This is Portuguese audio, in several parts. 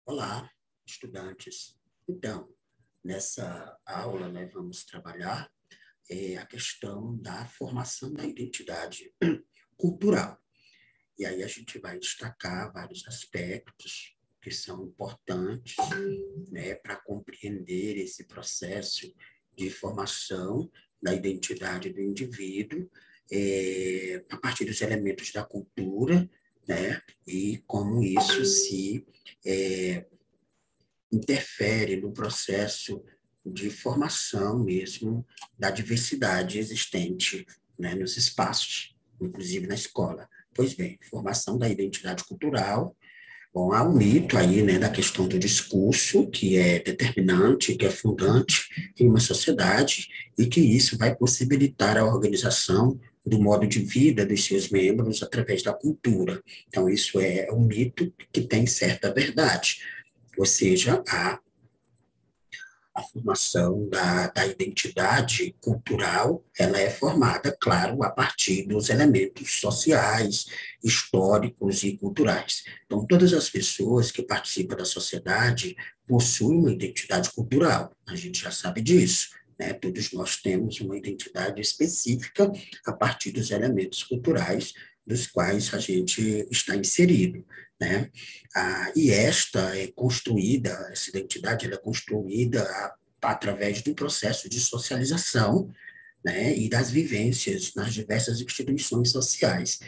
Olá, estudantes. Então, nessa aula, nós vamos trabalhar a questão da formação da identidade cultural. E aí a gente vai destacar vários aspectos que são importantes, né, para compreender esse processo de formação da identidade do indivíduo, a partir dos elementos da cultura, né, e como isso se é, interfere no processo de formação mesmo da diversidade existente, né, nos espaços, inclusive na escola. Pois bem, formação da identidade cultural. Bom, há um mito aí, né, da questão do discurso, que é determinante, que é fundante em uma sociedade, e que isso vai possibilitar a organização do modo de vida dos seus membros através da cultura. Então, isso é um mito que tem certa verdade, ou seja, a formação da identidade cultural, ela é formada, claro, a partir dos elementos sociais, históricos e culturais. Então, todas as pessoas que participam da sociedade possuem uma identidade cultural, a gente já sabe disso, né? Todos nós temos uma identidade específica a partir dos elementos culturais dos quais a gente está inserido, né? E esta é construída, essa identidade ela é construída através do processo de socialização, né, e das vivências nas diversas instituições sociais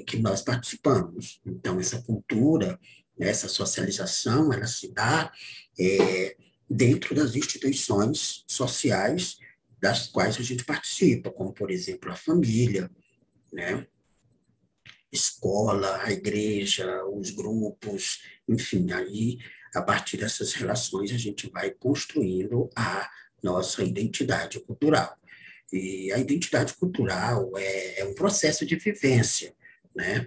que nós participamos. Então, essa cultura, essa socialização, ela se dá dentro das instituições sociais das quais a gente participa, como, por exemplo, a família, né, escola, a igreja, os grupos, enfim, aí, a partir dessas relações, a gente vai construindo a nossa identidade cultural. E a identidade cultural é um processo de vivência, né?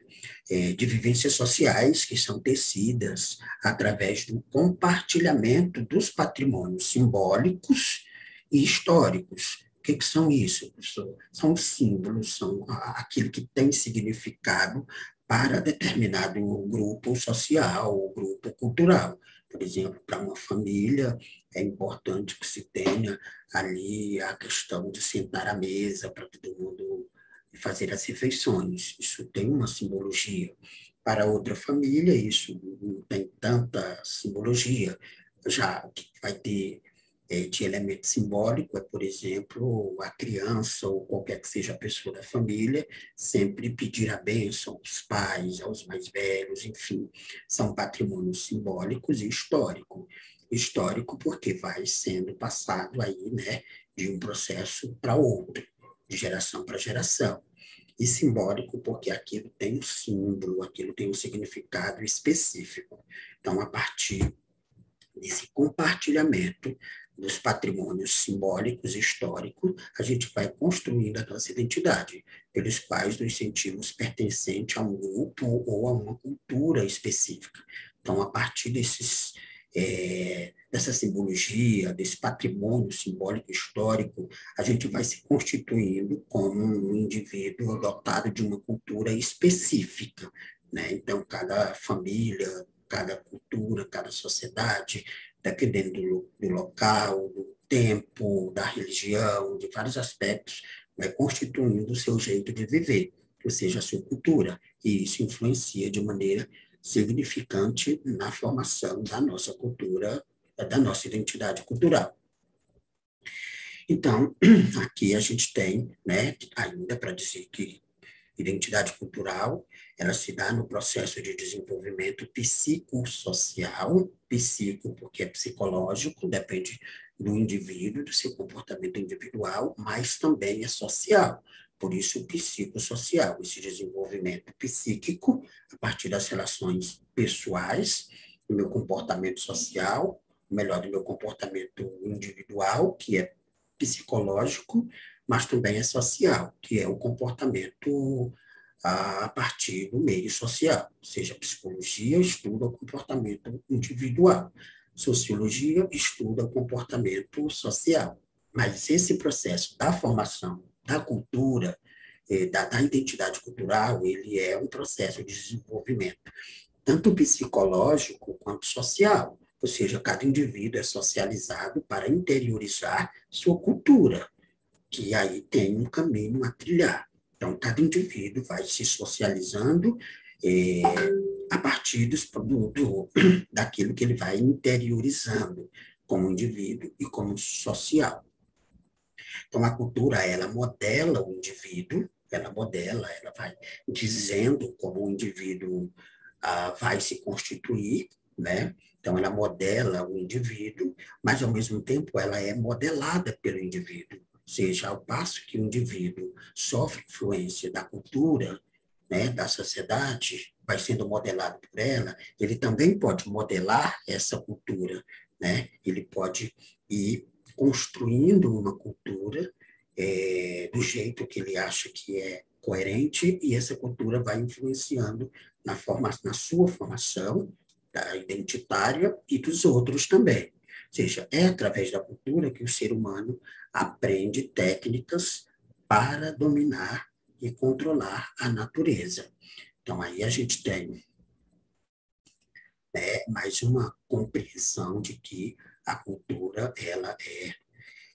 De vivências sociais que são tecidas através do compartilhamento dos patrimônios simbólicos e históricos. O que são isso, professor? São símbolos, são aquilo que tem significado para determinado grupo social, ou grupo cultural. Por exemplo, para uma família, é importante que se tenha ali a questão de sentar à mesa para todo mundo fazer as refeições. Isso tem uma simbologia. Para outra família, isso não tem tanta simbologia. Já que vai ter de elemento simbólico é, por exemplo, a criança ou qualquer que seja a pessoa da família sempre pedir a bênção aos pais, aos mais velhos, enfim, são patrimônios simbólicos e históricos. Histórico porque vai sendo passado aí, né, de um processo para outro, de geração para geração. E simbólico porque aquilo tem um símbolo, aquilo tem um significado específico. Então, a partir desse compartilhamento dos patrimônios simbólicos e históricos, a gente vai construindo a nossa identidade, pelos quais nos sentimos pertencentes a um grupo ou a uma cultura específica. Então, a partir dessa simbologia, desse patrimônio simbólico histórico, a gente vai se constituindo como um indivíduo dotado de uma cultura específica, né? Então, cada família, cada cultura, cada sociedade, dependendo do local, do tempo, da religião, de vários aspectos, vai constituindo o seu jeito de viver, ou seja, a sua cultura, e isso influencia de maneira significante na formação da nossa cultura, da nossa identidade cultural. Então, aqui a gente tem, né, ainda para dizer que identidade cultural, ela se dá no processo de desenvolvimento psicossocial, psico porque é psicológico, depende do indivíduo, do seu comportamento individual, mas também é social. Por isso, o psicossocial, esse desenvolvimento psíquico, a partir das relações pessoais, do meu comportamento social, melhor, do meu comportamento individual, que é psicológico, mas também é social, que é o comportamento a partir do meio social, ou seja, a psicologia estuda o comportamento individual, sociologia estuda o comportamento social. Mas esse processo da formação da cultura, da identidade cultural, ele é um processo de desenvolvimento tanto psicológico quanto social. Ou seja, cada indivíduo é socializado para interiorizar sua cultura, que aí tem um caminho a trilhar. Então, cada indivíduo vai se socializando eh, a partir daquilo que ele vai interiorizando como indivíduo e como social. Então, a cultura, ela modela o indivíduo, ela vai dizendo como o indivíduo vai se constituir, né? Então, ela modela o indivíduo, mas, ao mesmo tempo, ela é modelada pelo indivíduo. Ou seja, ao passo que o indivíduo sofre influência da cultura, né, da sociedade, vai sendo modelado por ela, ele também pode modelar essa cultura, né? Ele pode ir construindo uma cultura do jeito que ele acha que é coerente, e essa cultura vai influenciando na sua formação identitária e dos outros também. Ou seja, é através da cultura que o ser humano aprende técnicas para dominar e controlar a natureza. Então, aí a gente tem mais uma compreensão de que a cultura ela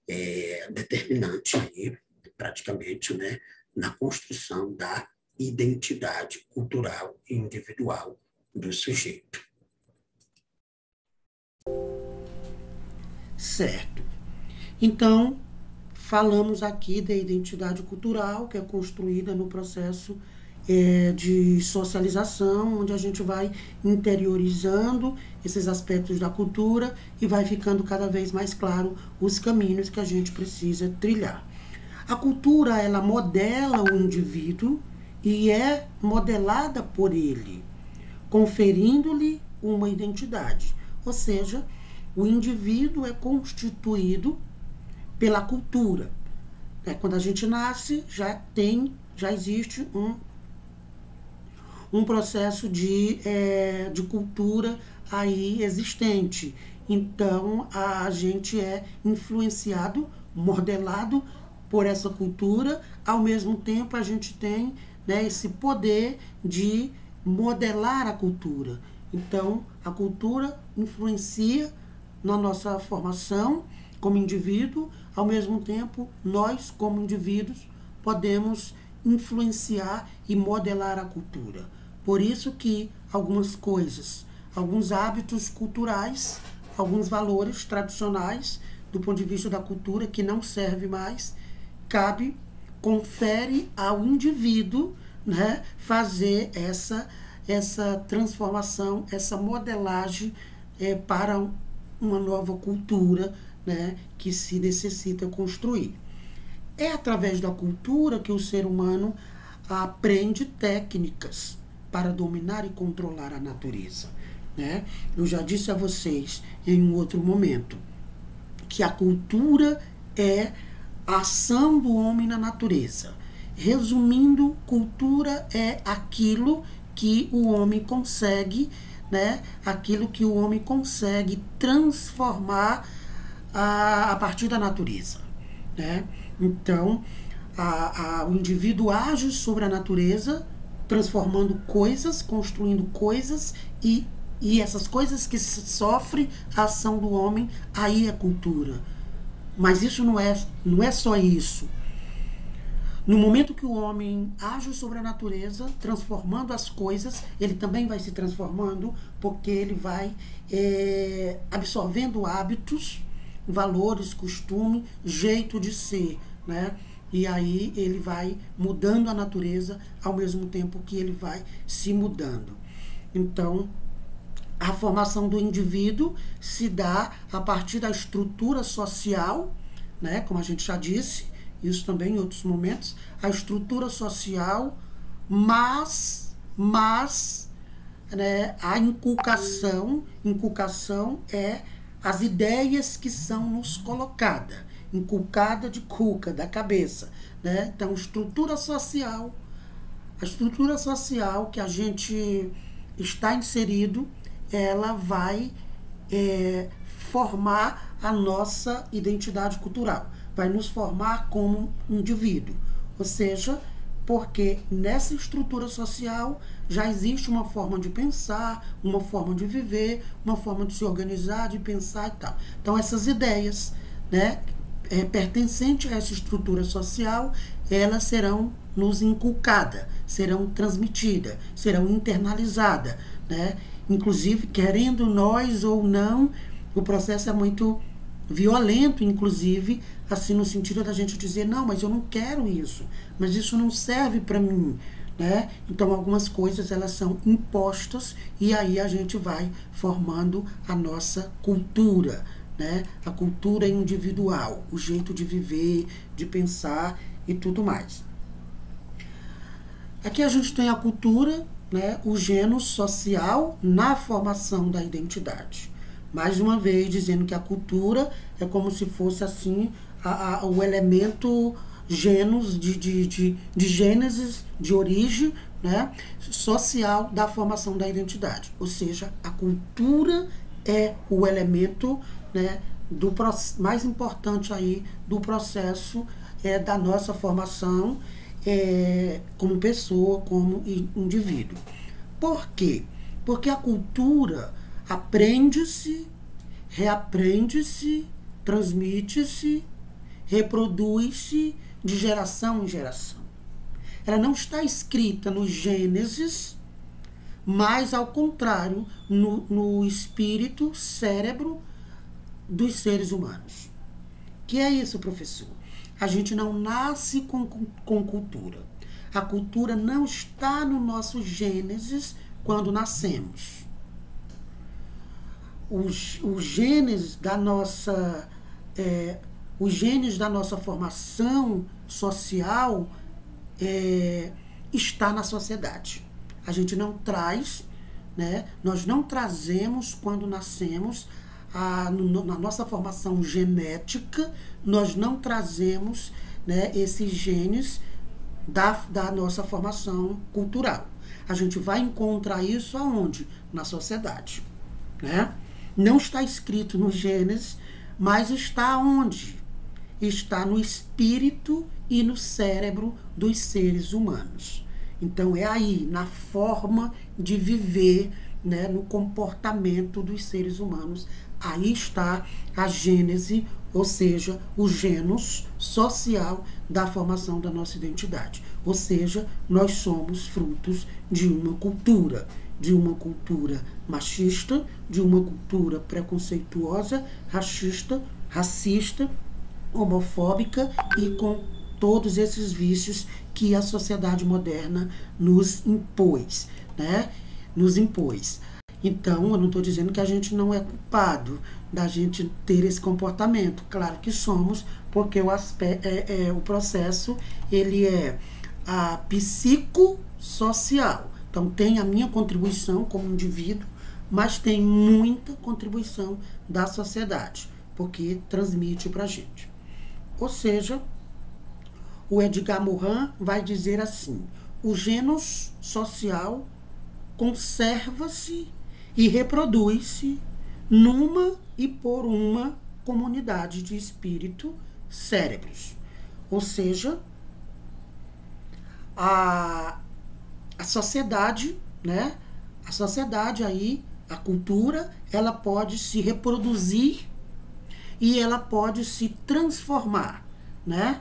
é determinante aí, praticamente, né, na construção da identidade cultural e individual do sujeito. Certo. Então, falamos aqui da identidade cultural, que é construída no processo de socialização, onde a gente vai interiorizando esses aspectos da cultura e vai ficando cada vez mais claro os caminhos que a gente precisa trilhar. A cultura, ela modela o indivíduo e é modelada por ele, conferindo-lhe uma identidade. Ou seja, o indivíduo é constituído pela cultura. Quando a gente nasce, já existe um processo de cultura aí existente. Então, a gente é influenciado, modelado por essa cultura. Ao mesmo tempo, a gente tem, né, esse poder de modelar a cultura. Então, a cultura influencia na nossa formação como indivíduo. Ao mesmo tempo, nós, como indivíduos, podemos influenciar e modelar a cultura. Por isso que algumas coisas, alguns hábitos culturais, alguns valores tradicionais, do ponto de vista da cultura, que não serve mais, confere ao indivíduo, né, fazer essa transformação, essa modelagem para uma nova cultura, né, que se necessita construir. É através da cultura que o ser humano aprende técnicas para dominar e controlar a natureza, né? Eu já disse a vocês em um outro momento que a cultura é a ação do homem na natureza. Resumindo, cultura é aquilo que o homem consegue, né? Aquilo que o homem consegue transformar a partir da natureza, né? Então, o indivíduo age sobre a natureza, transformando coisas, construindo coisas, e essas coisas que sofrem a ação do homem, aí é cultura. Mas isso não é só isso. No momento que o homem age sobre a natureza, transformando as coisas, ele também vai se transformando, porque ele vai absorvendo hábitos, valores, costume, jeito de ser, né? E aí ele vai mudando a natureza ao mesmo tempo que ele vai se mudando. Então, a formação do indivíduo se dá a partir da estrutura social, né? Como a gente já disse, isso também em outros momentos, a estrutura social, mas né, a inculcação é as ideias que são nos colocadas, inculcada de cuca, da cabeça, né? Então, a estrutura social que a gente está inserido, ela vai formar a nossa identidade cultural, vai nos formar como indivíduo. Ou seja, porque nessa estrutura social já existe uma forma de pensar, uma forma de viver, uma forma de se organizar, de pensar e tal. Então, essas ideias, né, pertencentes a essa estrutura social, elas serão nos inculcadas, serão transmitidas, serão internalizadas, né? Inclusive, querendo nós ou não, o processo é muito violento, inclusive, assim, no sentido da gente dizer, não, mas eu não quero isso, mas isso não serve para mim, né? Então, algumas coisas, elas são impostas e aí a gente vai formando a nossa cultura, né? A cultura individual, o jeito de viver, de pensar e tudo mais. Aqui a gente tem a cultura, né? O gênero social na formação da identidade. Mais uma vez, dizendo que a cultura é como se fosse, assim, o elemento gêneros de gênesis, de origem, né, social da formação da identidade. Ou seja, a cultura é o elemento, né, mais importante aí do processo da nossa formação como pessoa, como indivíduo. Por quê? Porque a cultura aprende-se, reaprende-se, transmite-se, reproduz-se de geração em geração. Ela não está escrita no Gênesis, mas, ao contrário, no espírito, cérebro dos seres humanos. Que é isso, professor? A gente não nasce com cultura. A cultura não está no nosso Gênesis quando nascemos. Os genes da nossa formação social está na sociedade. A gente não traz, né? Nós não trazemos quando nascemos na nossa formação genética, nós não trazemos, né, esses genes da nossa formação cultural. A gente vai encontrar isso aonde? Na sociedade, né? Não está escrito no Gênesis, mas está onde? Está no espírito e no cérebro dos seres humanos. Então, é aí, na forma de viver, né, no comportamento dos seres humanos. Aí está a gênese, ou seja, o gênus social da formação da nossa identidade. Ou seja, nós somos frutos de uma cultura machista, de uma cultura preconceituosa, racista, homofóbica e com todos esses vícios que a sociedade moderna nos impôs, né? Nos impôs. Então, eu não estou dizendo que a gente não é culpado da gente ter esse comportamento. Claro que somos, porque o processo, ele é psicossocial. Então, tem a minha contribuição como indivíduo, mas tem muita contribuição da sociedade, porque transmite para a gente. Ou seja, o Edgar Morin vai dizer assim: o gênus social conserva-se e reproduz-se numa e por uma comunidade de espírito, cérebros. Ou seja, a sociedade, né? A sociedade aí, a cultura, ela pode se reproduzir e ela pode se transformar, né?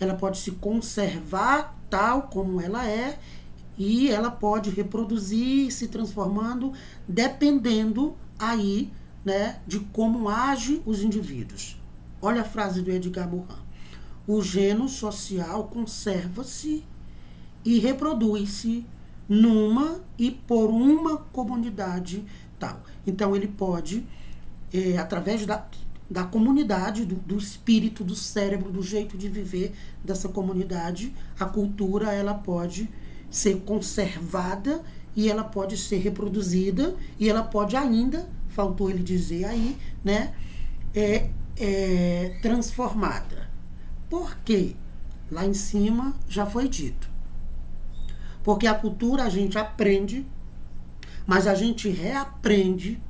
Ela pode se conservar tal como ela é e ela pode reproduzir, se transformando, dependendo aí, né, de como agem os indivíduos. Olha a frase do Edgar Morin: o gênero social conserva-se e reproduz-se numa e por uma comunidade tal. Então, ele pode, através da comunidade, do espírito, do cérebro, do jeito de viver dessa comunidade, a cultura, ela pode ser conservada e ela pode ser reproduzida e ela pode ainda, faltou ele dizer aí, né, transformada. Por quê? Lá em cima já foi dito. Porque a cultura a gente aprende, mas a gente reaprende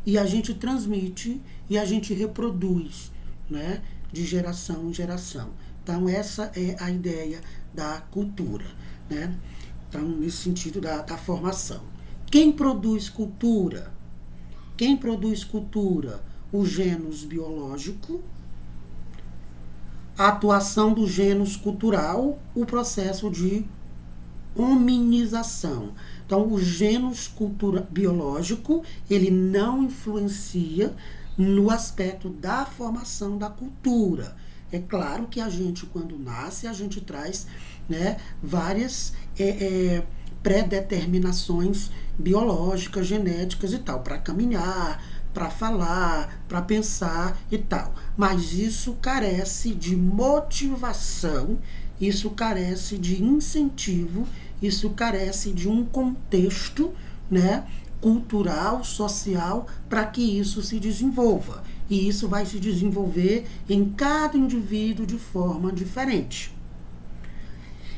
e a gente transmite e a gente reproduz, né, de geração em geração. Então, essa é a ideia da cultura, né? Então, nesse sentido da formação. Quem produz cultura? Quem produz cultura? O gênus biológico, a atuação do gênus cultural, o processo de hominização. Então, o gênus biológico, ele não influencia no aspecto da formação da cultura. É claro que a gente, quando nasce, a gente traz, né, várias pré-determinações biológicas, genéticas e tal, para caminhar, para falar, para pensar e tal. Mas isso carece de motivação, isso carece de incentivo, isso carece de um contexto, né, cultural, social, para que isso se desenvolva. E isso vai se desenvolver em cada indivíduo de forma diferente.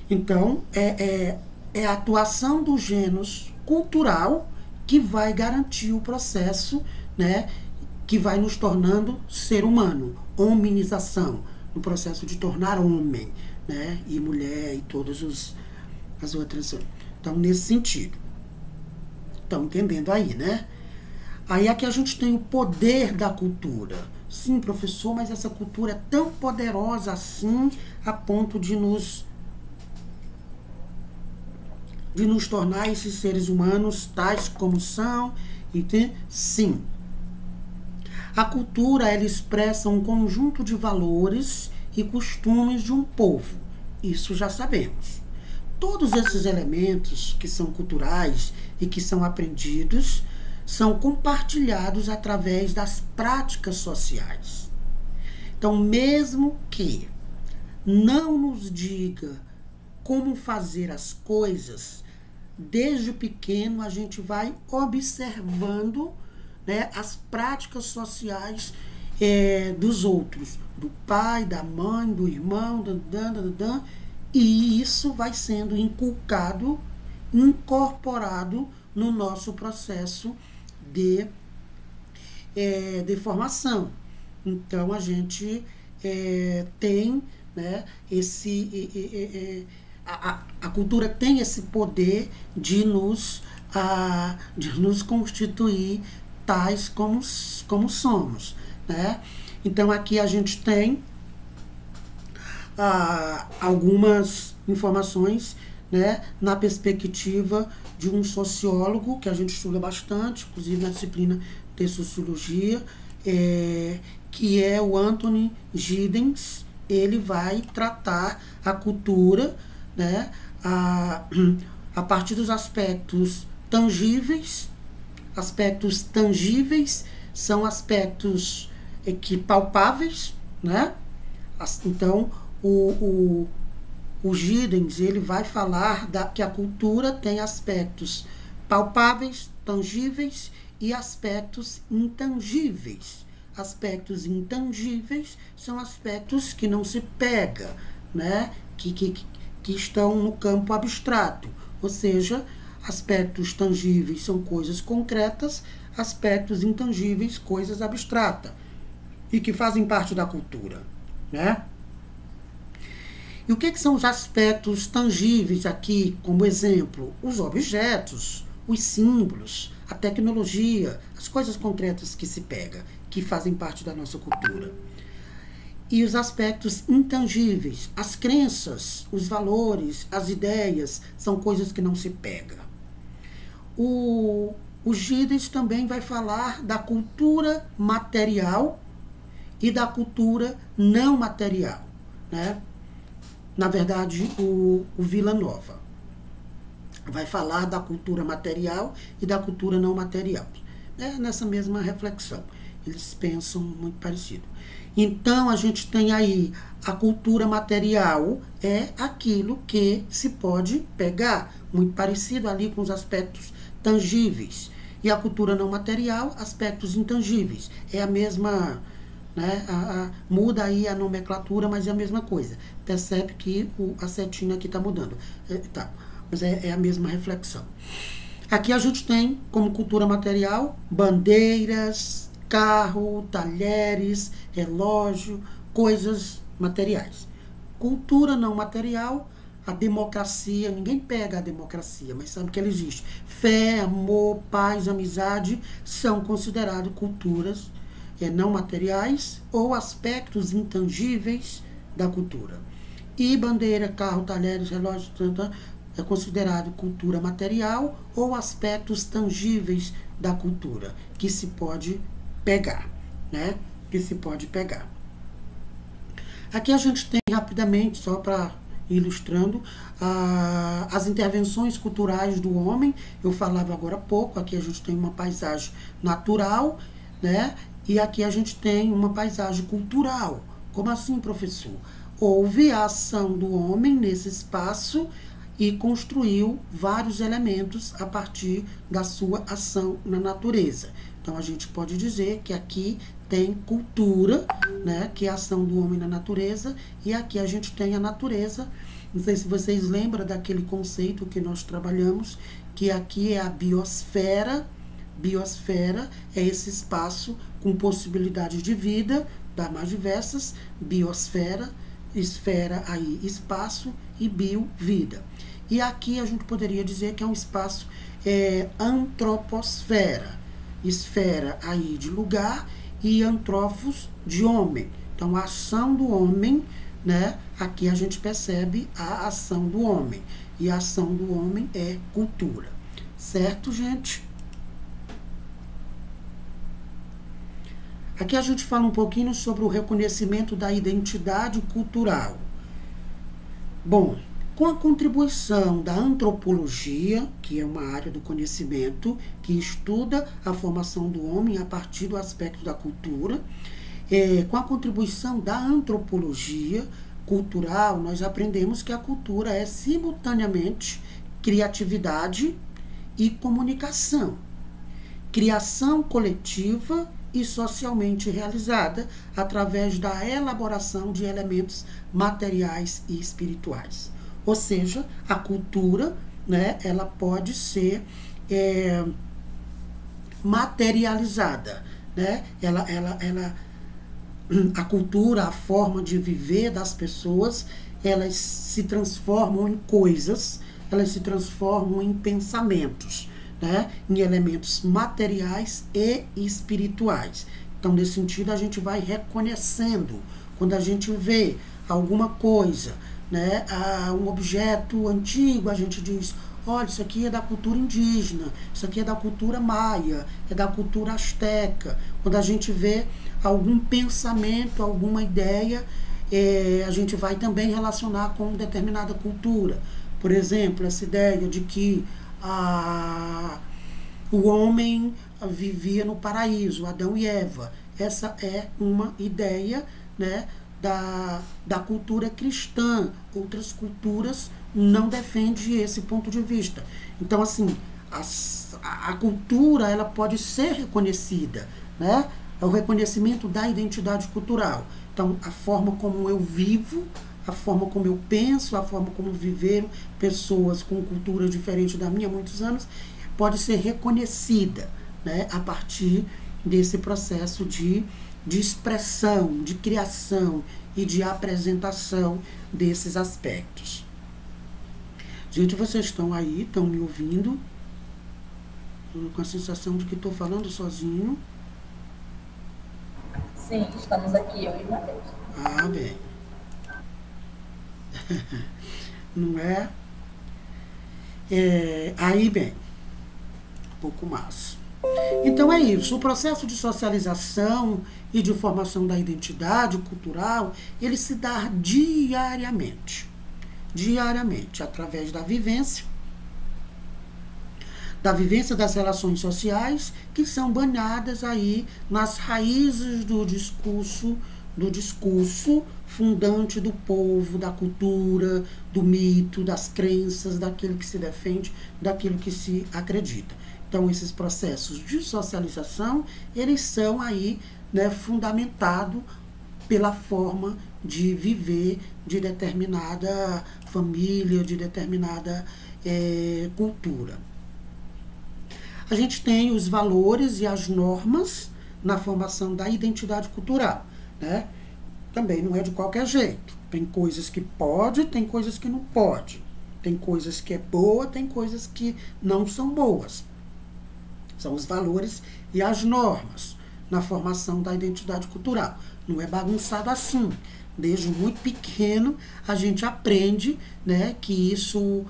Então, é a atuação do gênus cultural que vai garantir o processo, né, que vai nos tornando ser humano, hominização, no processo de tornar homem, né, e mulher e todas as outras. Então, nesse sentido. Estão entendendo aí, né? Aí aqui a gente tem o poder da cultura. Sim, professor, mas essa cultura é tão poderosa assim, a ponto de nos tornar esses seres humanos tais como são. Sim. A cultura, ela expressa um conjunto de valores e costumes de um povo. Isso já sabemos. Todos esses elementos que são culturais e que são aprendidos são compartilhados através das práticas sociais. Então, mesmo que não nos diga como fazer as coisas, desde pequeno a gente vai observando, né, as práticas sociais dos outros, do pai, da mãe, do irmão, e isso vai sendo inculcado, incorporado no nosso processo de formação. Então, a gente tem, né, a cultura tem esse poder de nos constituir tais como somos, né? Então, aqui a gente tem algumas informações, né, na perspectiva de um sociólogo que a gente estuda bastante, inclusive na disciplina de sociologia, que é o Anthony Giddens. Ele vai tratar a cultura, né, a partir dos aspectos tangíveis. Aspectos tangíveis são aspectos palpáveis, né? Então, o Giddens, ele vai falar que a cultura tem aspectos palpáveis, tangíveis e aspectos intangíveis. Aspectos intangíveis são aspectos que não se pega, né? Que estão no campo abstrato. Ou seja, aspectos tangíveis são coisas concretas, aspectos intangíveis, coisas abstratas, e que fazem parte da cultura, né? E o que são os aspectos tangíveis aqui, como exemplo? Os objetos, os símbolos, a tecnologia, as coisas concretas que se pega, que fazem parte da nossa cultura. E os aspectos intangíveis, as crenças, os valores, as ideias, são coisas que não se pega. O Giddens também vai falar da cultura material e da cultura não material, né? Na verdade, o Villanova vai falar da cultura material e da cultura não material, né? Nessa mesma reflexão. Eles pensam muito parecido. Então, a gente tem aí a cultura material, é aquilo que se pode pegar, muito parecido ali com os aspectos tangíveis. E a cultura não material, aspectos intangíveis. É a mesma, né? Muda aí a nomenclatura, mas é a mesma coisa. Percebe que a setinha aqui está mudando. Mas é a mesma reflexão. Aqui a gente tem como cultura material bandeiras, carro, talheres, relógio, coisas materiais. Cultura não material, a democracia, ninguém pega a democracia, mas sabe que ela existe. Fé, amor, paz, amizade são considerados culturas não materiais ou aspectos intangíveis da cultura. E bandeira, carro, talheres, relógios, é considerado cultura material ou aspectos tangíveis da cultura, que se pode pegar, né? Que se pode pegar. Aqui a gente tem rapidamente, só para ilustrando, as intervenções culturais do homem. Eu falava agora há pouco, aqui a gente tem uma paisagem natural, né? E aqui a gente tem uma paisagem cultural. Como assim, professor? Houve a ação do homem nesse espaço e construiu vários elementos a partir da sua ação na natureza. Então, a gente pode dizer que aqui tem cultura, né, que é a ação do homem na natureza, e aqui a gente tem a natureza. Não sei se vocês lembram daquele conceito que nós trabalhamos, que aqui é a biosfera. Biosfera é esse espaço com possibilidades de vida, das mais diversas, biosfera, esfera aí, espaço, e bio, vida. E aqui a gente poderia dizer que é um espaço antroposfera, esfera aí de lugar e antrófos de homem. Então, a ação do homem, né? Aqui a gente percebe a ação do homem. E a ação do homem é cultura. Certo, gente? Aqui a gente fala um pouquinho sobre o reconhecimento da identidade cultural. Bom, com a contribuição da antropologia, que é uma área do conhecimento que estuda a formação do homem a partir do aspecto da cultura, com a contribuição da antropologia cultural, nós aprendemos que a cultura é simultaneamente criatividade e comunicação, criação coletiva e socialmente realizada através da elaboração de elementos materiais e espirituais. Ou seja, a cultura, né, ela pode ser materializada, né? A cultura, a forma de viver das pessoas, elas se transformam em coisas, elas se transformam em pensamentos, né? Em elementos materiais e espirituais. Então, nesse sentido, a gente vai reconhecendo, quando a gente vê alguma coisa, né, um objeto antigo, a gente diz, olha, isso aqui é da cultura indígena, isso aqui é da cultura maia, é da cultura asteca. Quando a gente vê algum pensamento, alguma ideia, a gente vai também relacionar com determinada cultura. Por exemplo, essa ideia de que o homem vivia no paraíso, Adão e Eva. Essa é uma ideia, né, da cultura cristã. Outras culturas não defendem esse ponto de vista. Então, assim, a cultura, ela pode ser reconhecida, né? É o reconhecimento da identidade cultural. Então, a forma como eu vivo, a forma como eu penso, a forma como viveram pessoas com cultura diferente da minha há muitos anos, pode ser reconhecida, né, a partir desse processo de expressão, de criação e de apresentação desses aspectos. Gente, vocês estão aí, estão me ouvindo? Estou com a sensação de que estou falando sozinho. Sim, estamos aqui, eu e o Matheus. Ah, bem. Não é? Aí, bem, um pouco mais. Então é isso, o processo de socialização e de formação da identidade cultural, ele se dá diariamente, através da vivência das relações sociais, que são banhadas aí nas raízes do discurso fundante do povo, da cultura, do mito, das crenças, daquilo que se defende, daquilo que se acredita. Então, esses processos de socialização, eles são aí, né, fundamentados pela forma de viver de determinada família, de determinada cultura. A gente tem os valores e as normas na formação da identidade cultural, né? também não é de qualquer jeito. Tem coisas que pode, tem coisas que não pode. Tem coisas que é boa, tem coisas que não são boas. São os valores e as normas na formação da identidade cultural. Não é bagunçado assim. Desde muito pequeno a gente aprende, né, que isso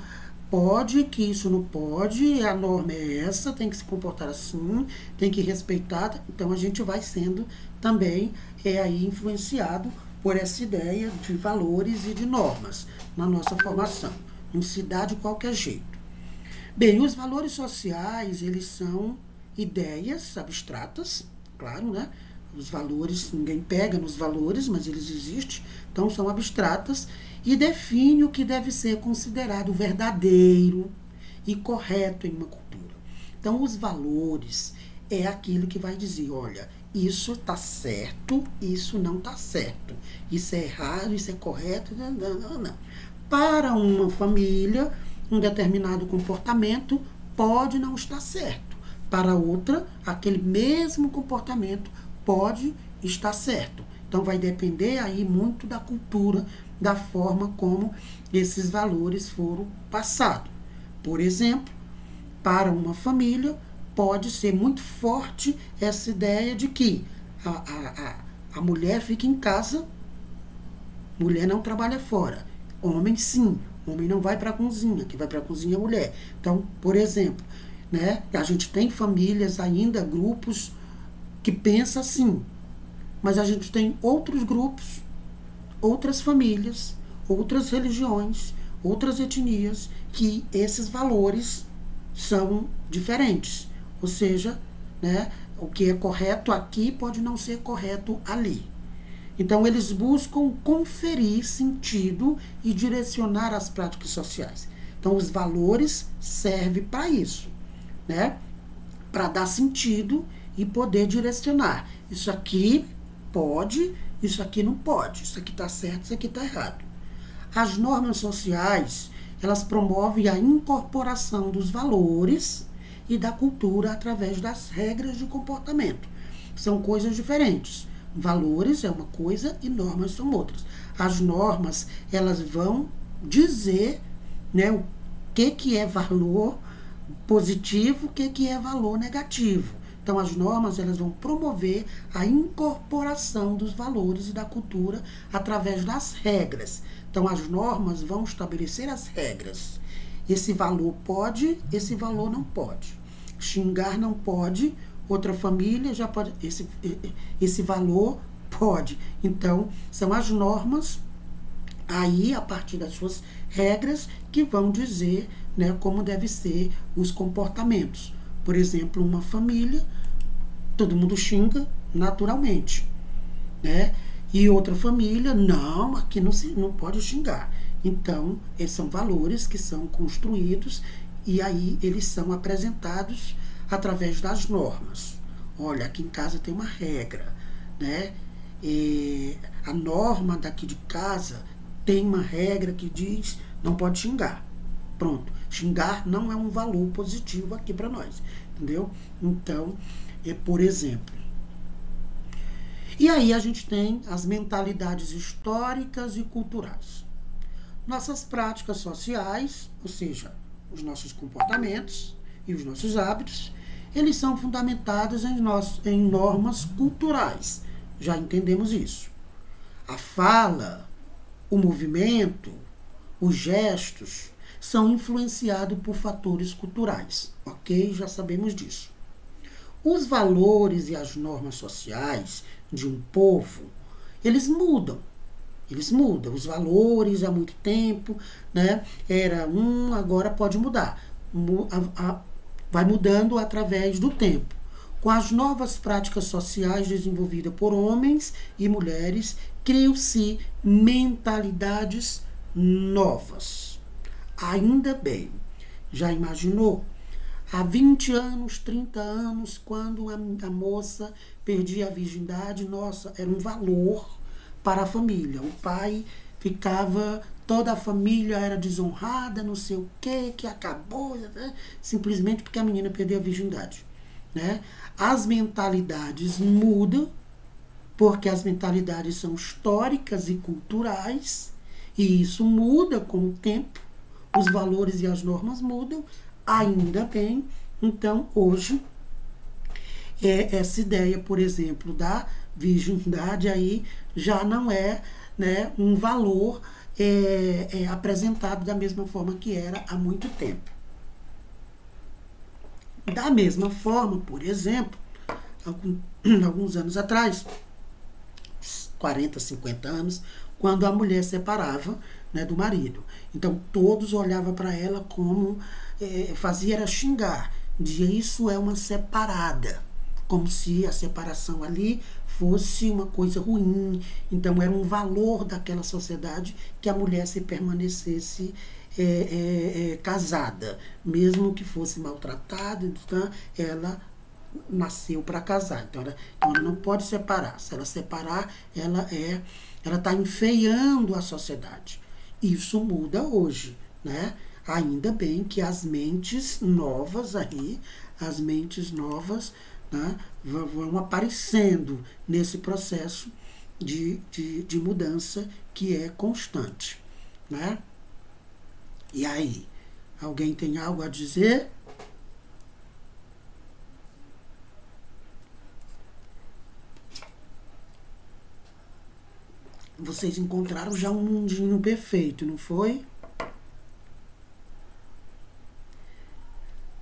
pode, que isso não pode, a norma é essa, tem que se comportar assim, tem que respeitar. Então a gente vai sendo também aí influenciado por essa ideia de valores e de normas na nossa formação. Não se dá de qualquer jeito. Bem, os valores sociais, eles são ideias abstratas, claro, né? Os valores, ninguém pega nos valores, mas eles existem, então são abstratas, e define o que deve ser considerado verdadeiro e correto em uma cultura. Então, os valores é aquilo que vai dizer, olha, isso está certo, isso não está certo, isso é errado, isso é correto, não. Para uma família, um determinado comportamento pode não estar certo. Para outra, aquele mesmo comportamento pode estar certo. Então, vai depender aí muito da cultura, da forma como esses valores foram passados. Por exemplo, para uma família, pode ser muito forte essa ideia de que a mulher fica em casa, mulher não trabalha fora. Homem, sim. Homem não vai para a cozinha. Quem vai para a cozinha é a mulher. Então, por exemplo, né, a gente tem famílias ainda, grupos que pensam assim. Mas a gente tem outros grupos, outras famílias, outras religiões, outras etnias, que esses valores são diferentes. Ou seja, né, o que é correto aqui pode não ser correto ali. Então, eles buscam conferir sentido e direcionar as práticas sociais. Então, os valores servem para isso, né? Para dar sentido e poder direcionar. Isso aqui pode, isso aqui não pode. Isso aqui está certo, isso aqui está errado. As normas sociais, elas promovem a incorporação dos valores e da cultura através das regras de comportamento. São coisas diferentes. Valores é uma coisa e normas são outras. As normas, elas vão dizer, né, o que é valor positivo, o que é valor negativo. Então, as normas, elas vão promover a incorporação dos valores e da cultura através das regras. Então, as normas vão estabelecer as regras. Esse valor pode, esse valor não pode. Xingar não pode, outra família já pode, esse valor pode. Então, são as normas, aí, a partir das suas regras, que vão dizer, né, como devem ser os comportamentos. Por exemplo, uma família, todo mundo xinga naturalmente, né? E outra família, não, aqui não pode xingar. Então, esses são valores que são construídos e aí eles são apresentados através das normas. Olha, aqui em casa tem uma regra, né? A norma daqui de casa tem uma regra que diz não pode xingar. Pronto. Xingar não é um valor positivo aqui para nós, entendeu? Então, por exemplo. E aí a gente tem as mentalidades históricas e culturais. Nossas práticas sociais, ou seja, os nossos comportamentos e os nossos hábitos, eles são fundamentados em normas culturais. Já entendemos isso. A fala, o movimento, os gestos são influenciados por fatores culturais, ok? Já sabemos disso. Os valores e as normas sociais de um povo, eles mudam. Eles mudam. Os valores há muito tempo, né? Era agora pode mudar. Vai mudando através do tempo. Com as novas práticas sociais desenvolvidas por homens e mulheres, criam-se mentalidades novas. Ainda bem. Já imaginou? Há 20 anos, 30 anos, quando a moça perdia a virgindade, nossa, era um valor para a família. O pai ficava, toda a família era desonrada, não sei o que acabou, né? Simplesmente porque a menina perdeu a virgindade, né? As mentalidades mudam, porque as mentalidades são históricas e culturais, e isso muda com o tempo, os valores e as normas mudam, ainda bem. Então, hoje, essa ideia, por exemplo, da virgindade aí já não é, né, um valor apresentado da mesma forma que era há muito tempo. Da mesma forma, por exemplo, alguns anos atrás, 40, 50 anos, quando a mulher separava, né, do marido. Então, todos olhavam para ela como, fazia era xingar, dizia isso é uma separada, como se a separação ali fosse uma coisa ruim. Então, era um valor daquela sociedade que a mulher se permanecesse casada, mesmo que fosse maltratada, então, ela nasceu para casar, então ela não pode separar. Se ela separar, ela está enfeiando a sociedade. Isso muda hoje, né? Ainda bem que as mentes novas aí, né, vão aparecendo nesse processo de mudança que é constante, né? E aí, alguém tem algo a dizer? Vocês encontraram já um mundinho perfeito, não foi?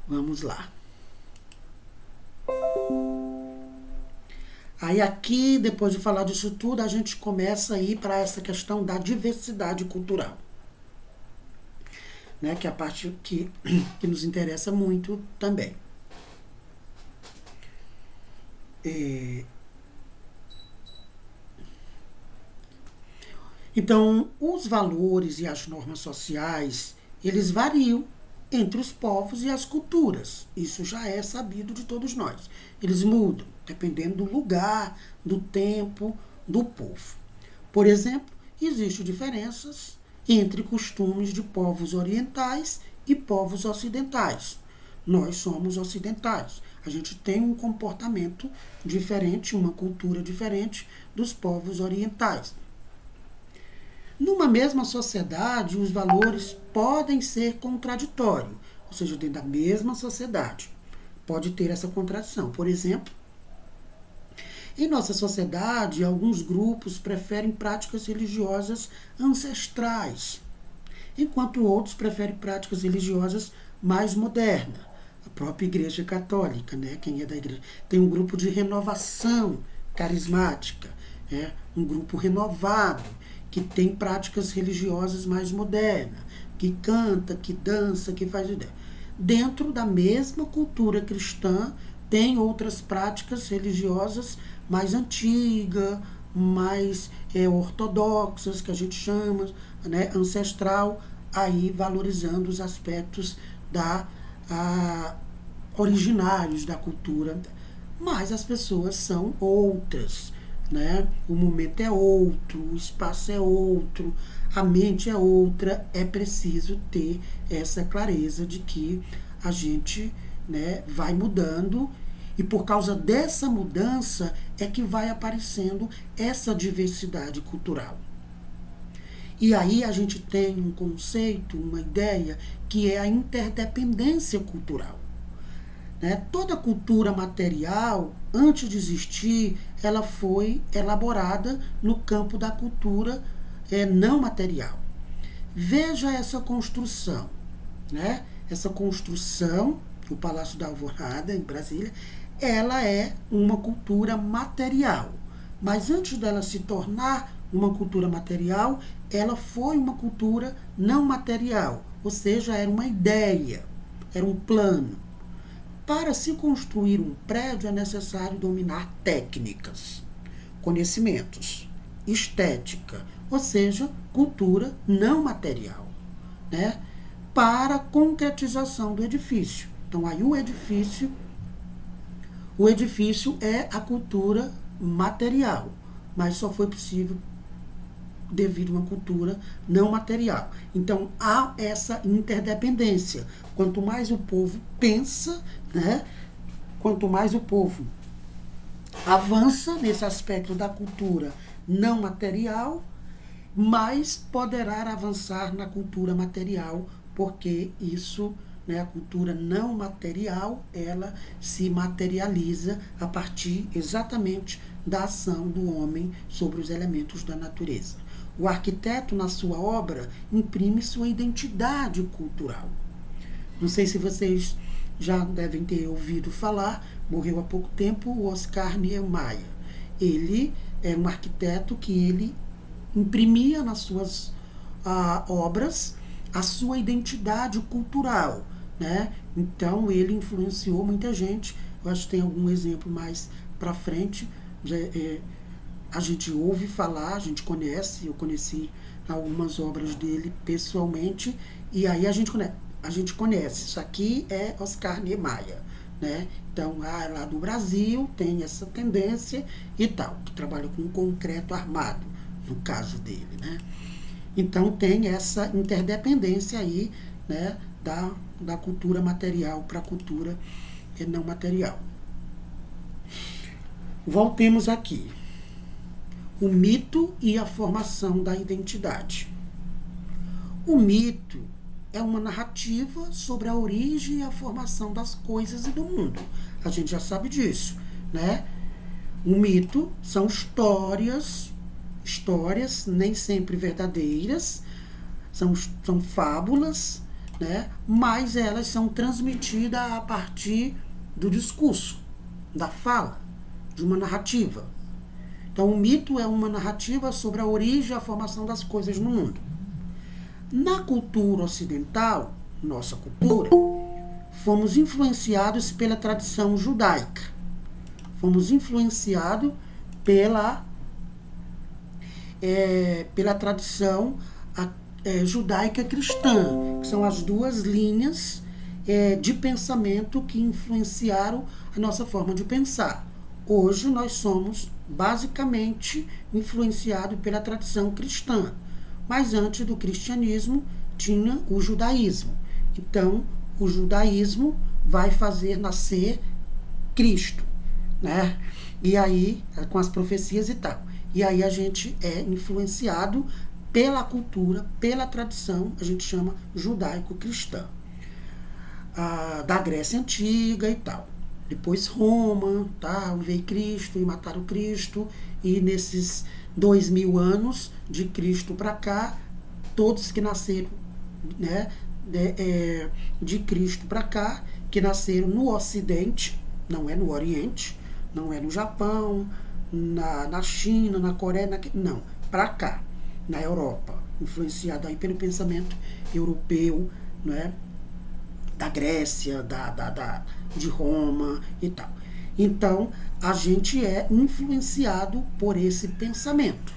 Vamos lá. Aí aqui, depois de falar disso tudo, a gente começa a ir para essa questão da diversidade cultural, né? Que é a parte que nos interessa muito também. Então, os valores e as normas sociais, eles variam entre os povos e as culturas. Isso já é sabido de todos nós. Eles mudam, dependendo do lugar, do tempo, do povo. Por exemplo, existem diferenças entre costumes de povos orientais e povos ocidentais. Nós somos ocidentais. A gente tem um comportamento diferente, uma cultura diferente dos povos orientais. Numa mesma sociedade, os valores podem ser contraditórios, ou seja, dentro da mesma sociedade pode ter essa contradição. Por exemplo, em nossa sociedade, alguns grupos preferem práticas religiosas ancestrais, enquanto outros preferem práticas religiosas mais modernas. A própria Igreja Católica, né? Quem é da igreja, tem um grupo de renovação carismática, um grupo renovado, que tem práticas religiosas mais modernas, que canta, que dança, que faz ideia. Dentro da mesma cultura cristã, tem outras práticas religiosas mais antigas, mais ortodoxas, que a gente chama, né, ancestral, aí valorizando os aspectos originários da cultura. Mas as pessoas são outras, né? O momento é outro, o espaço é outro, a mente é outra. É preciso ter essa clareza de que a gente, né, vai mudando, e por causa dessa mudança é que vai aparecendo essa diversidade cultural. E aí a gente tem um conceito, uma ideia, que é a interdependência cultural. Toda cultura material, antes de existir, ela foi elaborada no campo da cultura não material. Veja essa construção, né? Essa construção, o Palácio da Alvorada, em Brasília, ela é uma cultura material. Mas antes dela se tornar uma cultura material, ela foi uma cultura não material, ou seja, era uma ideia, era um plano. Para se construir um prédio é necessário dominar técnicas, conhecimentos, estética, ou seja, cultura não material, né? Para a concretização do edifício. Então, aí o edifício é a cultura material, mas só foi possível devido a uma cultura não material. Então, há essa interdependência. Quanto mais o povo pensa, né? Quanto mais o povo avança nesse aspecto da cultura não material, mas poderá avançar na cultura material, porque isso, né, a cultura não material, ela se materializa a partir exatamente da ação do homem sobre os elementos da natureza. O arquiteto, na sua obra, imprime sua identidade cultural. Não sei se vocês já devem ter ouvido falar, morreu há pouco tempo, o Oscar Niemeyer. Ele é um arquiteto que ele imprimia nas suas obras a sua identidade cultural, né? Então ele influenciou muita gente. Eu acho que tem algum exemplo mais para frente. A gente ouve falar, a gente conhece, eu conheci algumas obras dele pessoalmente, e aí a gente conhece, isso aqui é Oscar Niemeyer, né? Então, lá do Brasil tem essa tendência e tal, que trabalha com concreto armado, no caso dele, né? Então, tem essa interdependência aí, né, da cultura material para a cultura não material. Voltemos aqui. O mito e a formação da identidade. O mito é uma narrativa sobre a origem e a formação das coisas e do mundo. A gente já sabe disso, né? O mito são histórias nem sempre verdadeiras, são fábulas, né? Mas elas são transmitidas a partir do discurso, da fala, de uma narrativa. Então, o mito é uma narrativa sobre a origem e a formação das coisas no mundo. Na cultura ocidental, nossa cultura, fomos influenciados pela tradição judaica. Fomos influenciados pela tradição judaica cristã, que são as duas linhas de pensamento que influenciaram a nossa forma de pensar. Hoje nós somos basicamente influenciados pela tradição cristã, mas antes do cristianismo tinha o judaísmo. Então, o judaísmo vai fazer nascer Cristo, né? E aí, com as profecias e tal. E aí a gente é influenciado pela cultura, pela tradição, a gente chama judaico-cristã, da Grécia Antiga e tal. Depois Roma, tá? Veio Cristo e mataram Cristo, e nesses 2000 anos de Cristo para cá, todos que nasceram, né, de Cristo para cá, que nasceram no Ocidente, não é no Oriente, não é no Japão, na China, na Coreia, não, para cá, na Europa, influenciado aí pelo pensamento europeu, né, da Grécia, de Roma e tal. Então, a gente é influenciado por esse pensamento,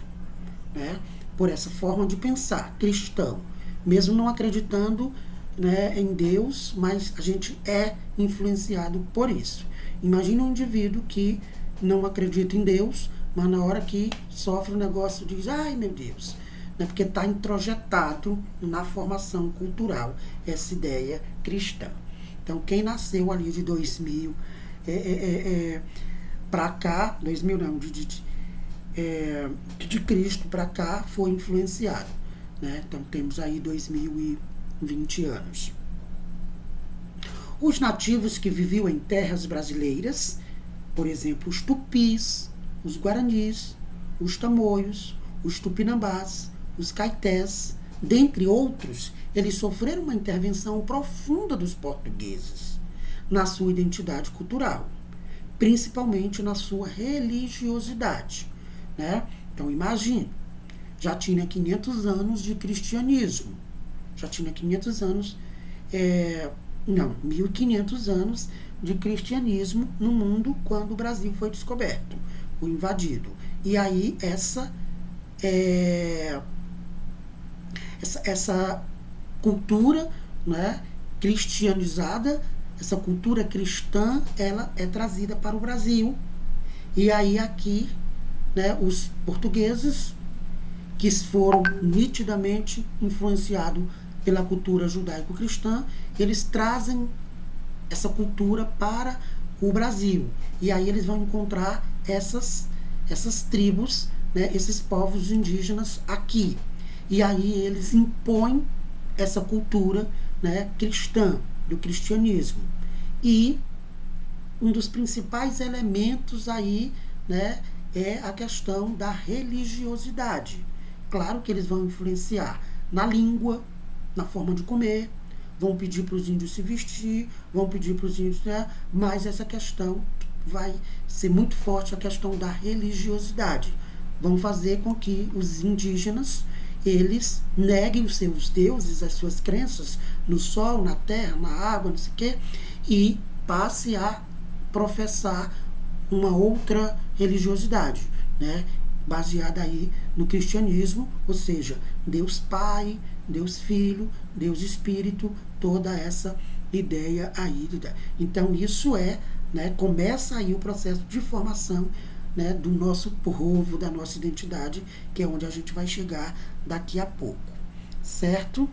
né? Por essa forma de pensar cristão, mesmo não acreditando, né, em Deus, mas a gente é influenciado por isso. Imagina um indivíduo que não acredita em Deus, mas na hora que sofre um negócio diz, ai meu Deus, né? Porque está introjetado na formação cultural essa ideia cristã. Então, quem nasceu ali de 2000 para cá, 2000 não, de Cristo para cá, foi influenciado, né? Então, temos aí 2020 anos. Os nativos que viviam em terras brasileiras, por exemplo, os tupis, os guaranis, os tamoios, os tupinambás, os caetés, dentre outros, eles sofreram uma intervenção profunda dos portugueses na sua identidade cultural, principalmente na sua religiosidade, né? Então, imagine, já tinha 500 anos de cristianismo, já tinha 500 anos, 1500 anos de cristianismo no mundo quando o Brasil foi descoberto, foi invadido. E aí essa cultura, né, cristianizada, essa cultura cristã, ela é trazida para o Brasil. E aí aqui, né, os portugueses, que foram nitidamente influenciados pela cultura judaico-cristã, eles trazem essa cultura para o Brasil. E aí eles vão encontrar essas tribos, né, esses povos indígenas aqui. E aí eles impõem essa cultura, né, cristã, do cristianismo. E um dos principais elementos aí, né, é a questão da religiosidade. Claro que eles vão influenciar na língua, na forma de comer, vão pedir para os índios se vestir, vão pedir para os índios, né, mas essa questão vai ser muito forte, a questão da religiosidade. Vão fazer com que os indígenas, eles neguem os seus deuses, as suas crenças no sol, na terra, na água, não sei o quê, e passe a professar uma outra religiosidade, né, baseada aí no cristianismo, ou seja, Deus Pai, Deus Filho, Deus Espírito, toda essa ideia aí. Então isso né, começa aí o processo de formação, né, do nosso povo, da nossa identidade, que é onde a gente vai chegar daqui a pouco, certo?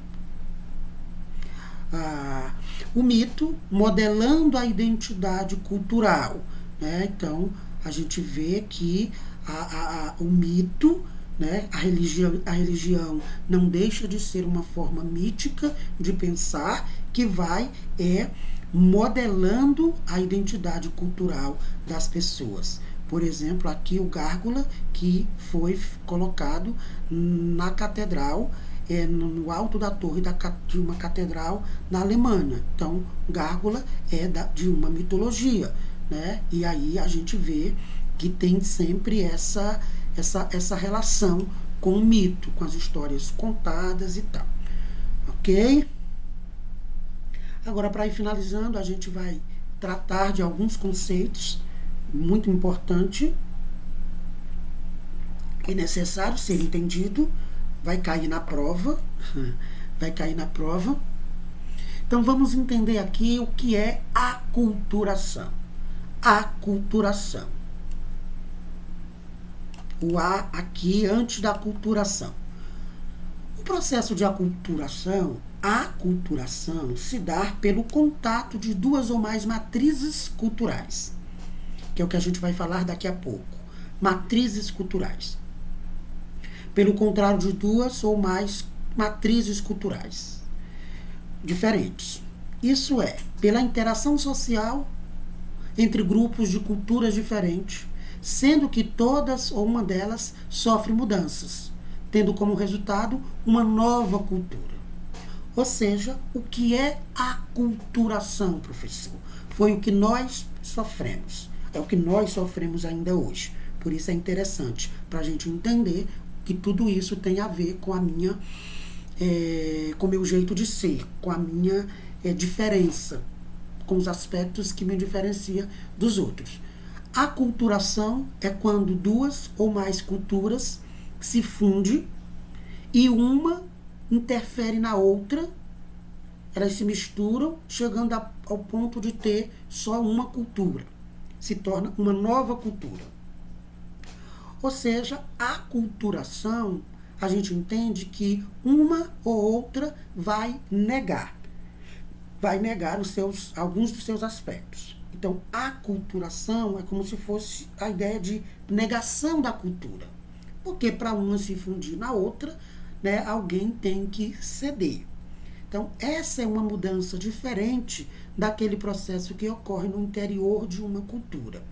O mito modelando a identidade cultural, né? Então a gente vê que o mito, né, a religião não deixa de ser uma forma mítica de pensar que vai modelando a identidade cultural das pessoas. Por exemplo, aqui o gárgula, que foi colocado na catedral, no alto da torre de uma catedral na Alemanha. Então, gárgula é de uma mitologia, né? E aí a gente vê que tem sempre essa relação com o mito, com as histórias contadas e tal. Ok? Agora, para ir finalizando, a gente vai tratar de alguns conceitos muito importantes, é necessário ser entendido, vai cair na prova, Então, vamos entender aqui o que é aculturação. Aculturação. O A aqui antes da aculturação. O processo de aculturação se dá pelo contato de duas ou mais matrizes culturais, que é o que a gente vai falar daqui a pouco. Matrizes culturais. Pelo contrário de duas ou mais matrizes culturais diferentes. Isso é, pela interação social entre grupos de culturas diferentes, sendo que todas ou uma delas sofre mudanças, tendo como resultado uma nova cultura. Ou seja, o que é aculturação, professor? Foi o que nós sofremos. É o que nós sofremos ainda hoje. Por isso é interessante para a gente entender que tudo isso tem a ver com com o meu jeito de ser, com a minha diferença, com os aspectos que me diferenciam dos outros. Aculturação é quando duas ou mais culturas se fundem e uma interfere na outra, elas se misturam, chegando ao ponto de ter só uma cultura. Se torna uma nova cultura. Ou seja, a aculturação, a gente entende que uma ou outra vai negar alguns dos seus aspectos. Então, a aculturação é como se fosse a ideia de negação da cultura. Porque para uma se fundir na outra, né, alguém tem que ceder. Então, essa é uma mudança diferente daquele processo que ocorre no interior de uma cultura.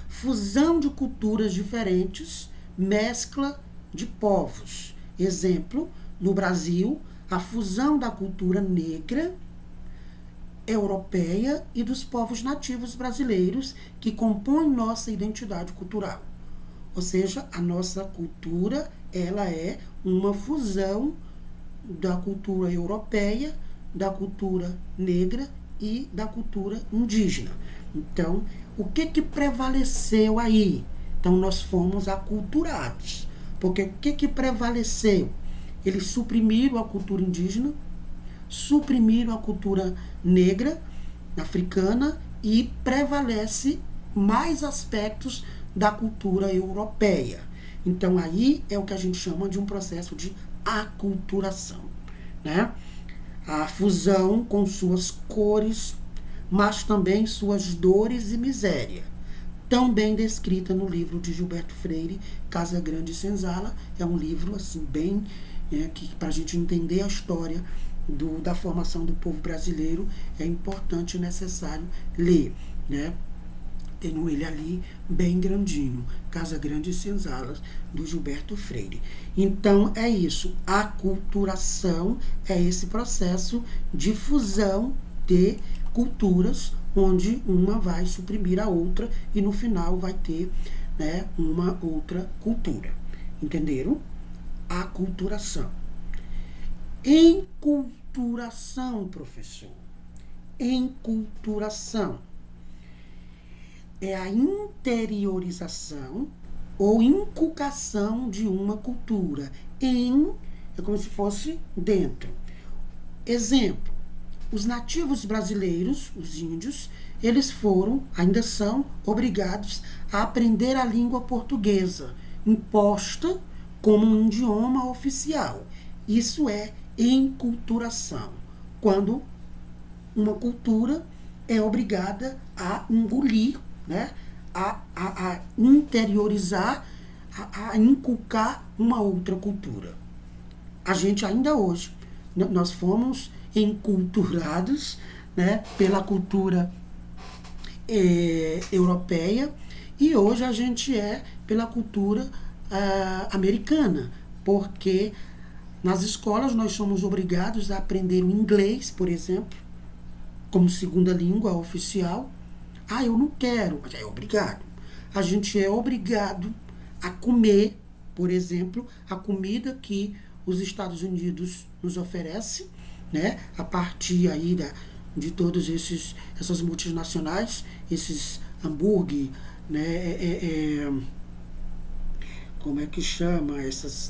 Fusão de culturas diferentes, mescla de povos. Exemplo, no Brasil, a fusão da cultura negra, europeia e dos povos nativos brasileiros que compõem nossa identidade cultural. Ou seja, a nossa cultura, ela é uma fusão da cultura europeia, da cultura negra e da cultura indígena. Então, o que prevaleceu aí? Então, nós fomos aculturados. Porque o que prevaleceu? Eles suprimiram a cultura indígena, suprimiram a cultura negra, africana, e prevalece mais aspectos da cultura europeia. Então, aí é o que a gente chama de um processo de aculturação, né? A fusão com suas cores, mas também suas dores e miséria. tão bem descrita no livro de Gilberto Freire, Casa Grande e Senzala. É um livro assim bem que para a gente entender a história da formação do povo brasileiro é importante e necessário ler, né? Tenho ele ali bem grandinho, Casa Grande e Senzalas, do Gilberto Freire. Então é isso, a aculturação é esse processo de fusão de culturas, onde uma vai suprimir a outra e no final vai ter, né, uma outra cultura. Entenderam? Aculturação. Enculturação, professor. Enculturação é a interiorização ou inculcação de uma cultura é como se fosse dentro. Exemplo, os nativos brasileiros, os índios, eles ainda são obrigados a aprender a língua portuguesa, imposta como um idioma oficial. Isso é enculturação, quando uma cultura é obrigada a engolir, né, a interiorizar, a inculcar uma outra cultura. A gente ainda hoje, nós fomos enculturados, né, pela cultura europeia, e hoje a gente é pela cultura americana, porque nas escolas nós somos obrigados a aprender o inglês, por exemplo, como segunda língua oficial. Eu não quero, mas é obrigado. A gente é obrigado a comer, por exemplo, a comida que os Estados Unidos nos oferece, né? A partir aí de todos essas multinacionais, esses hambúrguer, né? Como é que chama esses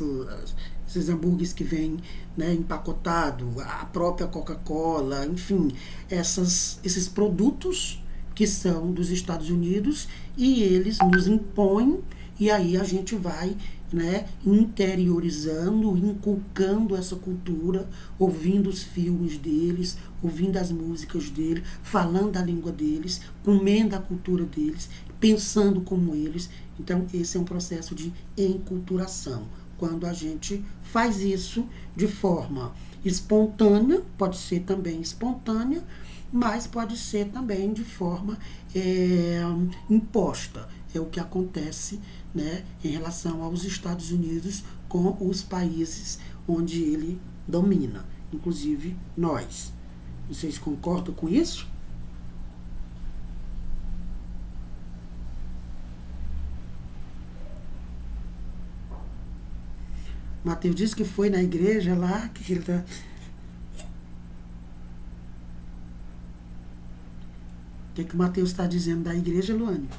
hambúrgueres que vêm, né, empacotado, a própria Coca-Cola, enfim, esses produtos que são dos Estados Unidos, e eles nos impõem, e aí a gente vai, né, interiorizando, inculcando essa cultura, ouvindo os filmes deles, ouvindo as músicas deles, falando a língua deles, comendo a cultura deles, pensando como eles. Então, esse é um processo de enculturação, quando a gente faz isso de forma espontânea, pode ser também espontânea, mas pode ser também de forma imposta. É o que acontece, né, em relação aos Estados Unidos com os países onde ele domina, inclusive nós. Vocês concordam com isso? Mateus disse que foi na igreja lá, que ele tá... O que o Mateus está dizendo da igreja, Luane?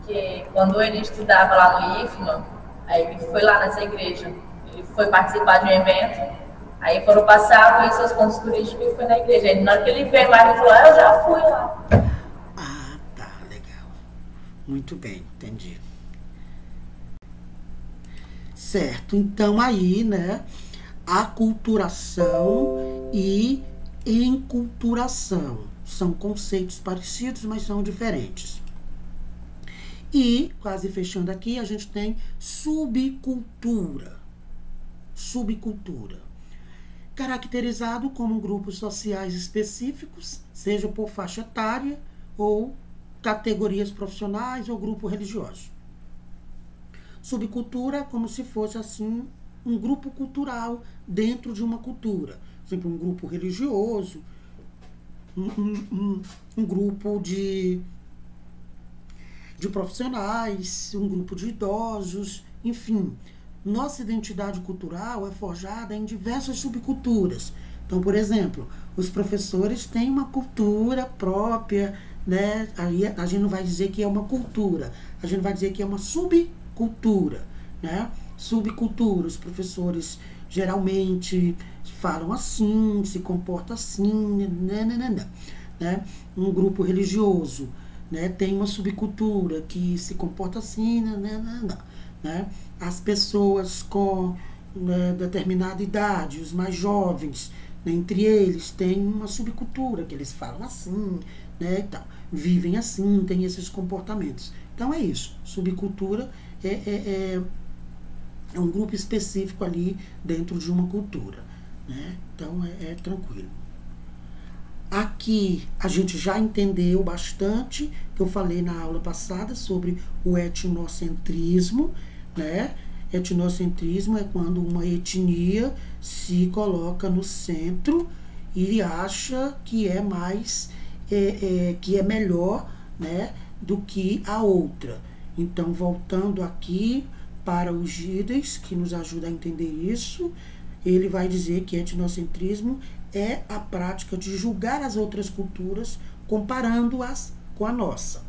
Que quando ele estudava lá no IFMA, aí ele foi lá nessa igreja. Ele foi participar de um evento, aí foram passar, conhecer os pontos turísticos e foi na igreja. Aí na hora que ele veio mais, ele falou, eu já fui lá. Ah, tá, legal. Muito bem, entendi. Certo, então aí, né, aculturação e enculturação são conceitos parecidos, mas são diferentes. E, quase fechando aqui, a gente tem subcultura. Subcultura. Caracterizado como grupos sociais específicos, seja por faixa etária ou categorias profissionais ou grupo religioso. Subcultura é como se fosse assim um grupo cultural dentro de uma cultura. Por exemplo, um grupo religioso, um grupo de profissionais, um grupo de idosos, enfim. Nossa identidade cultural é forjada em diversas subculturas. Então, por exemplo, os professores têm uma cultura própria, né? Aí a gente não vai dizer que é uma cultura, a gente vai dizer que é uma subcultura, né? Subcultura, os professores geralmente falam assim, se comportam assim, né? Um grupo religioso, né, tem uma subcultura que se comporta assim, né? As pessoas com, né, determinada idade, os mais jovens, né, entre eles, tem uma subcultura que eles falam assim, né, e tal. Vivem assim, têm esses comportamentos. Então é isso. Subcultura é um grupo específico ali dentro de uma cultura, né? Então é tranquilo. Aqui a gente já entendeu bastante, que eu falei na aula passada sobre o etnocentrismo, né? Etnocentrismo é quando uma etnia se coloca no centro e acha que é mais, que é melhor, né, do que a outra. Então, voltando aqui para o Gides, que nos ajuda a entender isso, ele vai dizer que etnocentrismo é a prática de julgar as outras culturas comparando-as com a nossa.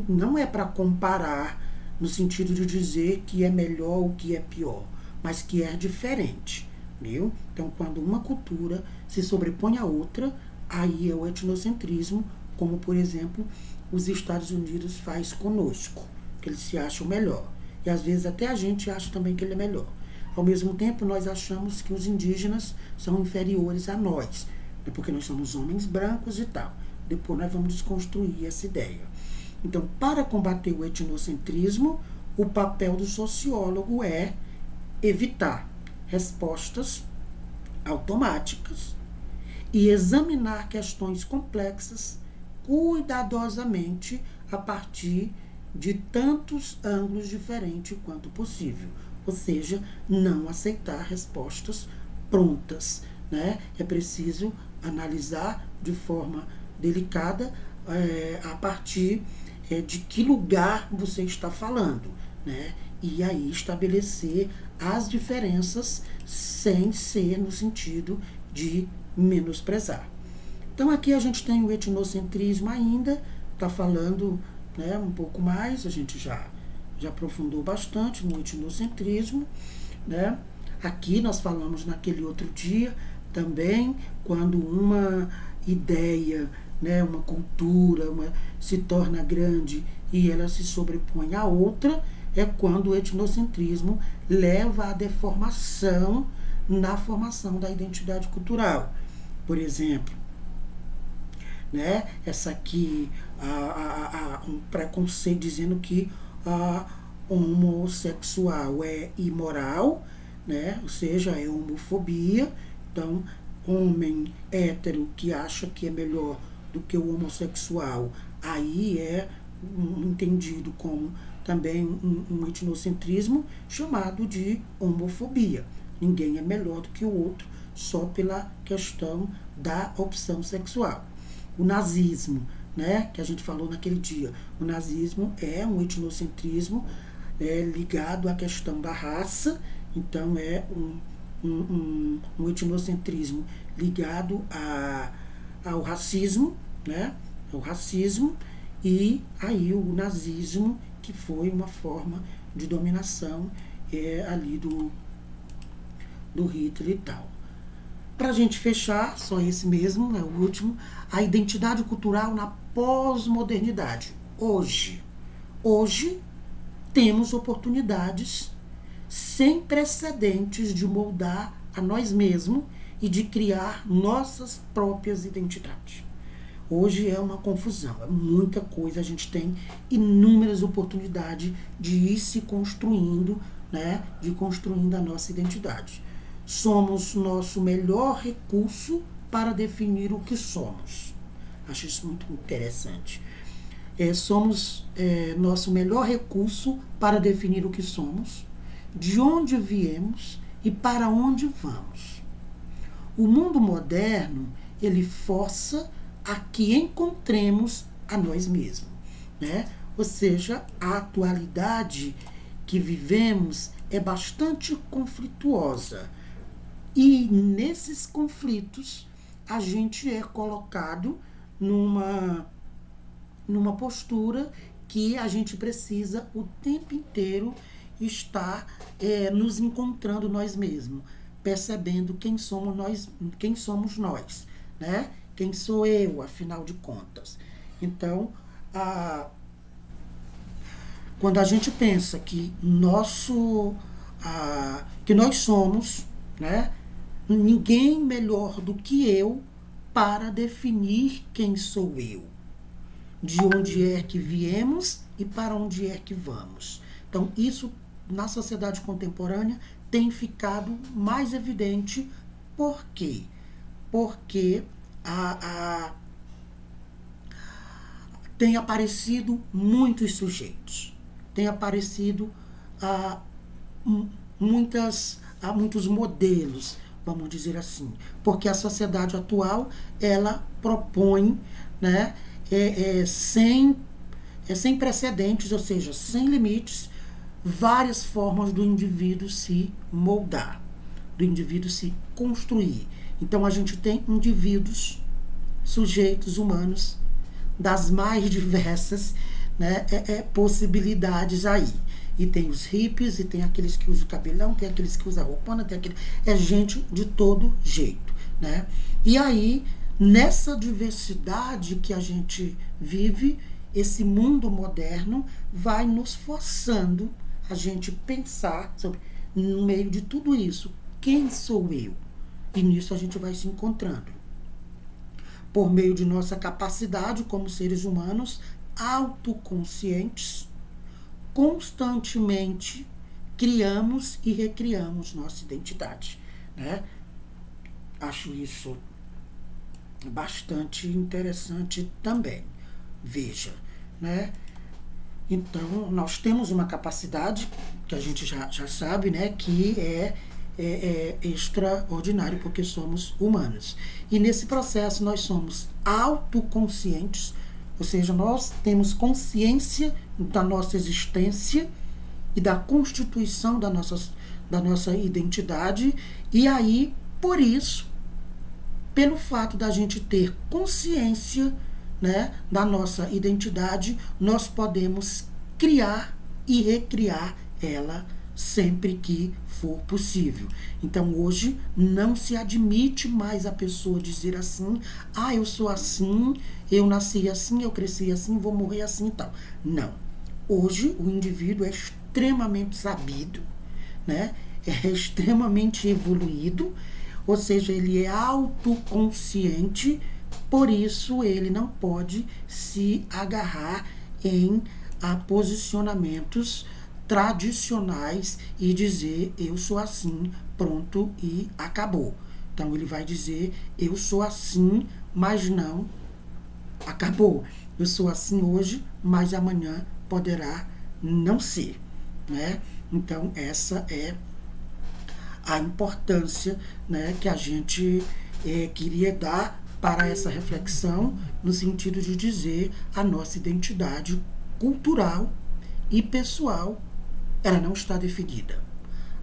Não é para comparar no sentido de dizer que é melhor ou que é pior, mas que é diferente, viu? Então, quando uma cultura se sobrepõe à outra, aí é o etnocentrismo, como, por exemplo, os Estados Unidos faz conosco, que eles se acham melhor. E, às vezes, até a gente acha também que ele é melhor. Ao mesmo tempo, nós achamos que os indígenas são inferiores a nós, porque nós somos homens brancos e tal. Depois nós vamos desconstruir essa ideia. Então, para combater o etnocentrismo, o papel do sociólogo é evitar respostas automáticas e examinar questões complexas cuidadosamente a partir de tantos ângulos diferentes quanto possível. Ou seja, não aceitar respostas prontas, né? É preciso analisar de forma delicada a partir de que lugar você está falando, né? E aí estabelecer as diferenças sem ser no sentido de menosprezar. Então aqui a gente tem o etnocentrismo ainda, está falando, né, um pouco mais, a gente já aprofundou bastante no etnocentrismo, né? Aqui nós falamos naquele outro dia também, quando uma ideia, né, uma cultura se torna grande e ela se sobrepõe à outra, é quando o etnocentrismo leva à deformação na formação da identidade cultural. Por exemplo, né, essa aqui, um preconceito dizendo que a homossexual é imoral, né, ou seja, é homofobia. Então, homem hétero que acha que é melhor do que o homossexual, aí é entendido como também um etnocentrismo chamado de homofobia. Ninguém é melhor do que o outro só pela questão da opção sexual. O nazismo, né, que a gente falou naquele dia, o nazismo é um etnocentrismo ligado à questão da raça, então é um etnocentrismo ligado ao racismo, né, o racismo, e aí o nazismo, que foi uma forma de dominação ali do Hitler e tal. Para a gente fechar, só esse mesmo, é o último, a identidade cultural na pós-modernidade. Hoje temos oportunidades sem precedentes de moldar a nós mesmos e de criar nossas próprias identidades. Hoje é uma confusão, é muita coisa, a gente tem inúmeras oportunidades de ir se construindo, né, de construindo a nossa identidade. Somos nosso melhor recurso para definir o que somos. Acho isso muito interessante. Somos nosso melhor recurso para definir o que somos, de onde viemos e para onde vamos. O mundo moderno, ele força a que encontremos a nós mesmos, né? Ou seja, a atualidade que vivemos é bastante conflituosa. E nesses conflitos, a gente é colocado numa postura que a gente precisa o tempo inteiro estar nos encontrando nós mesmos, percebendo quem somos nós, né? Quem sou eu, afinal de contas. Então, quando a gente pensa que nós somos, né, ninguém melhor do que eu para definir quem sou eu, de onde é que viemos e para onde é que vamos. Então, isso na sociedade contemporânea tem ficado mais evidente. Por quê? Porque tem aparecido muitos sujeitos, tem aparecido muitos modelos, vamos dizer assim, porque a sociedade atual, ela propõe, né, sem precedentes, ou seja, sem limites, várias formas do indivíduo se moldar, do indivíduo se construir. Então, a gente tem indivíduos, sujeitos humanos, das mais diversas, né, possibilidades aí. E tem os hippies, e tem aqueles que usam cabelão, tem aqueles que usam roupona, tem aquele... É gente de todo jeito, né? E aí, nessa diversidade que a gente vive, esse mundo moderno vai nos forçando a gente pensar sobre, no meio de tudo isso, quem sou eu? E nisso a gente vai se encontrando. Por meio de nossa capacidade como seres humanos, autoconscientes, constantemente criamos e recriamos nossa identidade, né? Acho isso bastante interessante também. Veja, né? Então, nós temos uma capacidade que a gente já sabe, né? Que é extraordinário, porque somos humanos. E nesse processo nós somos autoconscientes, ou seja, nós temos consciência da nossa existência e da constituição da nossa identidade. E aí, por isso, pelo fato da gente ter consciência, né, da nossa identidade, nós podemos criar e recriar ela sempre que for possível. Então, hoje, não se admite mais a pessoa dizer assim, eu sou assim, eu nasci assim, eu cresci assim, vou morrer assim e tal. Não. Hoje, o indivíduo é extremamente sabido, né? É extremamente evoluído, ou seja, ele é autoconsciente, por isso ele não pode se agarrar em posicionamentos tradicionais e dizer eu sou assim, pronto e acabou. Então ele vai dizer eu sou assim, mas não acabou. Eu sou assim hoje, mas amanhã poderá não ser, né? Então essa é a importância, né, que a gente queria dar para essa reflexão, no sentido de dizer a nossa identidade cultural e pessoal, ela não está definida.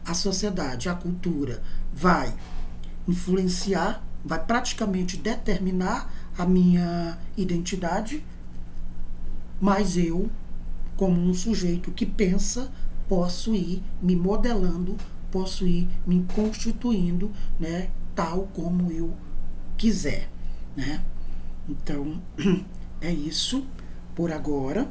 A sociedade, a cultura vai influenciar, vai praticamente determinar a minha identidade, mas eu, como um sujeito que pensa, posso ir me modelando, posso ir me constituindo, né, tal como eu quiser, né? Então, é isso por agora.